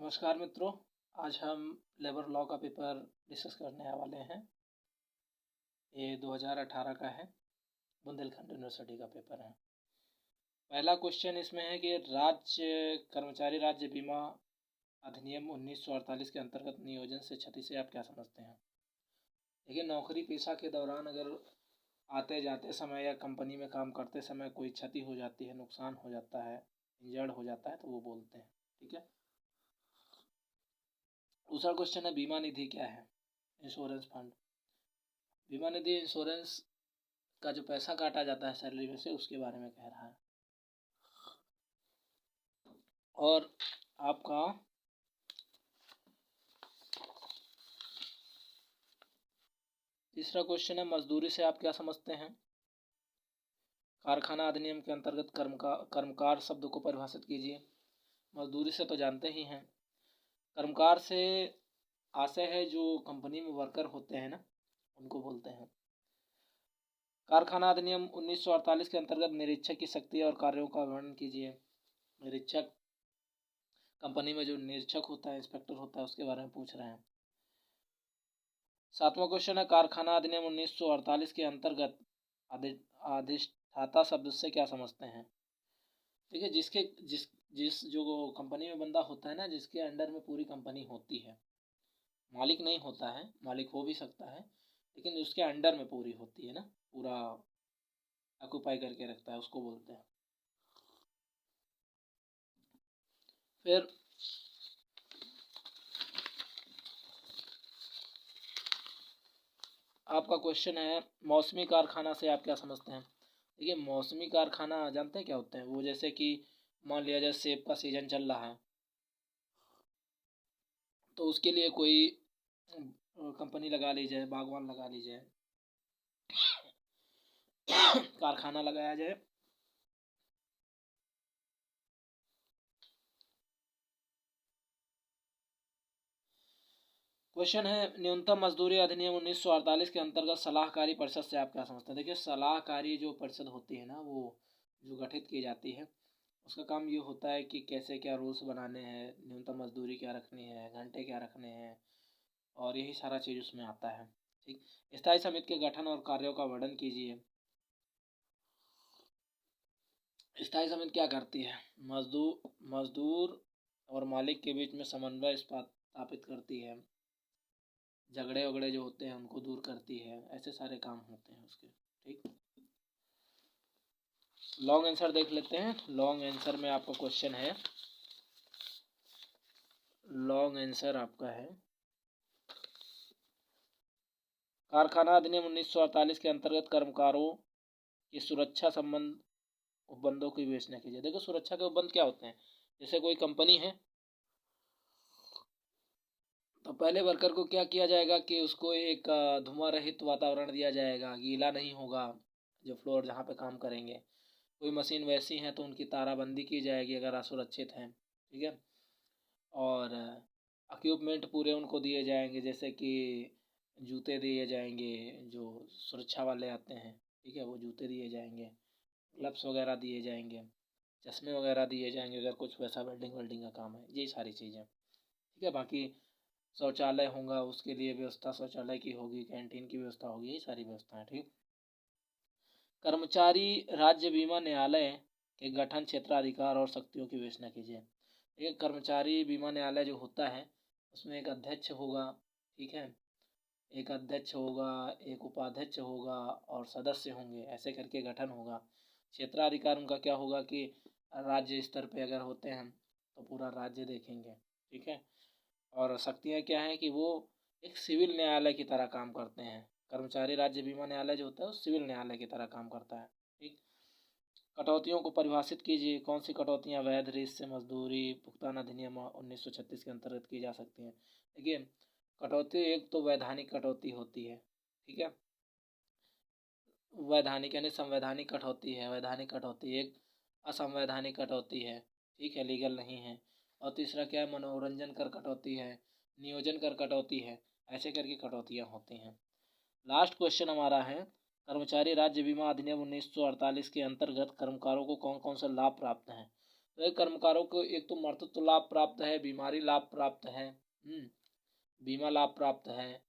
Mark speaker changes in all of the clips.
Speaker 1: नमस्कार मित्रों, आज हम लेबर लॉ का पेपर डिस्कस करने वाले हैं। ये 2018 का है, बुंदेलखंड यूनिवर्सिटी का पेपर है। पहला क्वेश्चन इसमें है कि कर्मचारी राज्य बीमा अधिनियम 1948 के अंतर्गत नियोजन से क्षति से आप क्या समझते हैं। देखिए, नौकरी पेशा के दौरान अगर आते जाते समय या कंपनी में काम करते समय कोई क्षति हो जाती है, नुकसान हो जाता है, इंजर्ड हो जाता है, तो वो बोलते हैं। ठीक है। दूसरा क्वेश्चन है बीमा निधि क्या है। इंश्योरेंस फंड, बीमा निधि इंश्योरेंस का जो पैसा काटा जाता है सैलरी में से, उसके बारे में कह रहा है। और आपका तीसरा क्वेश्चन है मजदूरी से आप क्या समझते हैं। कारखाना अधिनियम के अंतर्गत कर्मकार शब्द को परिभाषित कीजिए। मजदूरी से तो जानते ही हैं। कर्मकार से आशय है जो कंपनी में वर्कर होते हैं ना, उनको बोलते हैं। कारखाना अधिनियम 1948 के अंतर्गत निरीक्षक की शक्ति और कार्यों का वर्णन कीजिए। निरीक्षक, कंपनी में जो निरीक्षक होता है, इंस्पेक्टर होता है, उसके बारे में पूछ रहे हैं। सातवां क्वेश्चन है कारखाना अधिनियम 1948 के अंतर्गत अधिष्ठाता शब्द से क्या समझते हैं। देखिए, जिस जो कंपनी में बंदा होता है ना, जिसके अंडर में पूरी कंपनी होती है, मालिक नहीं होता है, मालिक हो भी सकता है, लेकिन उसके अंडर में पूरी होती है ना, पूरा ऑक्यूपाई करके रखता है, उसको बोलते हैं। फिर आपका क्वेश्चन है मौसमी कारखाना से आप क्या समझते हैं। देखिए, मौसमी कारखाना जानते हैं क्या होते हैं। वो जैसे कि मान लिया जाए सेब का सीजन चल रहा है, तो उसके लिए कोई कंपनी लगा ली जाए, बागवान लगा ली जाए, कारखाना लगाया जाए। क्वेश्चन है न्यूनतम मजदूरी अधिनियम 1948 के अंतर्गत सलाहकारी परिषद से आप क्या समझते हैं। देखिए, सलाहकारी जो परिषद होती है ना, वो जो गठित की जाती है, उसका काम ये होता है कि कैसे क्या रूल्स बनाने हैं, न्यूनतम मजदूरी क्या रखनी है, घंटे क्या रखने हैं, और यही सारा चीज़ उसमें आता है। ठीक। स्थायी समिति के गठन और कार्यों का वर्णन कीजिए। स्थायी समिति क्या करती है। मजदूर और मालिक के बीच में समन्वय स्थापित करती है, झगड़े वगड़े जो होते हैं उनको दूर करती है, ऐसे सारे काम होते हैं उसके। ठीक। लॉन्ग आंसर देख लेते हैं। लॉन्ग आंसर में आपका क्वेश्चन है, लॉन्ग आंसर आपका है कारखाना अधिनियम 1948 के अंतर्गत कर्मकारों की सुरक्षा संबंध उपबंधों की विवेचना कीजिए। देखो, सुरक्षा के उपबंध क्या होते हैं। जैसे कोई कंपनी है, तो पहले वर्कर को क्या किया जाएगा कि उसको एक धुआं रहित वातावरण दिया जाएगा, गीला नहीं होगा जो फ्लोर जहाँ पे काम करेंगे। कोई मशीन वैसी है तो उनकी ताराबंदी की जाएगी अगर असुरक्षित हैं। ठीक है। और इक्विपमेंट पूरे उनको दिए जाएंगे, जैसे कि जूते दिए जाएंगे जो सुरक्षा वाले आते हैं। ठीक है, वो जूते दिए जाएंगे, ग्लव्स वगैरह दिए जाएंगे, चश्मे वगैरह दिए जाएंगे अगर कुछ वैसा वेल्डिंग वेल्डिंग का काम है। यही सारी चीज़ें। ठीक है। बाकी शौचालय होगा, उसके लिए व्यवस्था शौचालय की होगी, कैंटीन की व्यवस्था होगी, यही सारी व्यवस्थाएं। ठीक। कर्मचारी राज्य बीमा न्यायालय के गठन, क्षेत्राधिकार और शक्तियों की विवेचना कीजिए। एक कर्मचारी बीमा न्यायालय जो होता है, उसमें एक अध्यक्ष होगा। ठीक है, एक अध्यक्ष होगा, एक उपाध्यक्ष होगा और सदस्य होंगे, ऐसे करके गठन होगा। क्षेत्राधिकार उनका क्या होगा कि राज्य स्तर पे अगर होते हैं तो पूरा राज्य देखेंगे। ठीक है। और शक्तियाँ क्या हैं कि वो एक सिविल न्यायालय की तरह काम करते हैं। कर्मचारी राज्य बीमा न्यायालय जो होता है वो सिविल न्यायालय की तरह काम करता है। ठीक। कटौतियों को परिभाषित कीजिए। कौन सी कटौतियाँ वैध रीत से मजदूरी भुगतान अधिनियम 1936 के अंतर्गत की जा सकती हैं। देखिए, कटौती एक तो वैधानिक कटौती होती है। ठीक है, वैधानिक यानी संवैधानिक कटौती है। वैधानिक कटौती एक, असंवैधानिक कटौती है। ठीक है, लीगल नहीं है। और तीसरा क्या है, मनोरंजन कर कटौती है, नियोजन कर कटौती है, ऐसे करके कटौतियाँ होती हैं। लास्ट क्वेश्चन हमारा है कर्मचारी राज्य बीमा अधिनियम 1948 के अंतर्गत कर्मकारों को कौन कौन से लाभ प्राप्त हैं। तो कर्मकारों को एक तो मर्तत्व लाभ प्राप्त है, बीमारी लाभ प्राप्त है, बीमा लाभ प्राप्त है,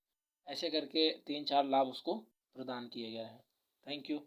Speaker 1: ऐसे करके 3-4 लाभ उसको प्रदान किए गए हैं। Thank you.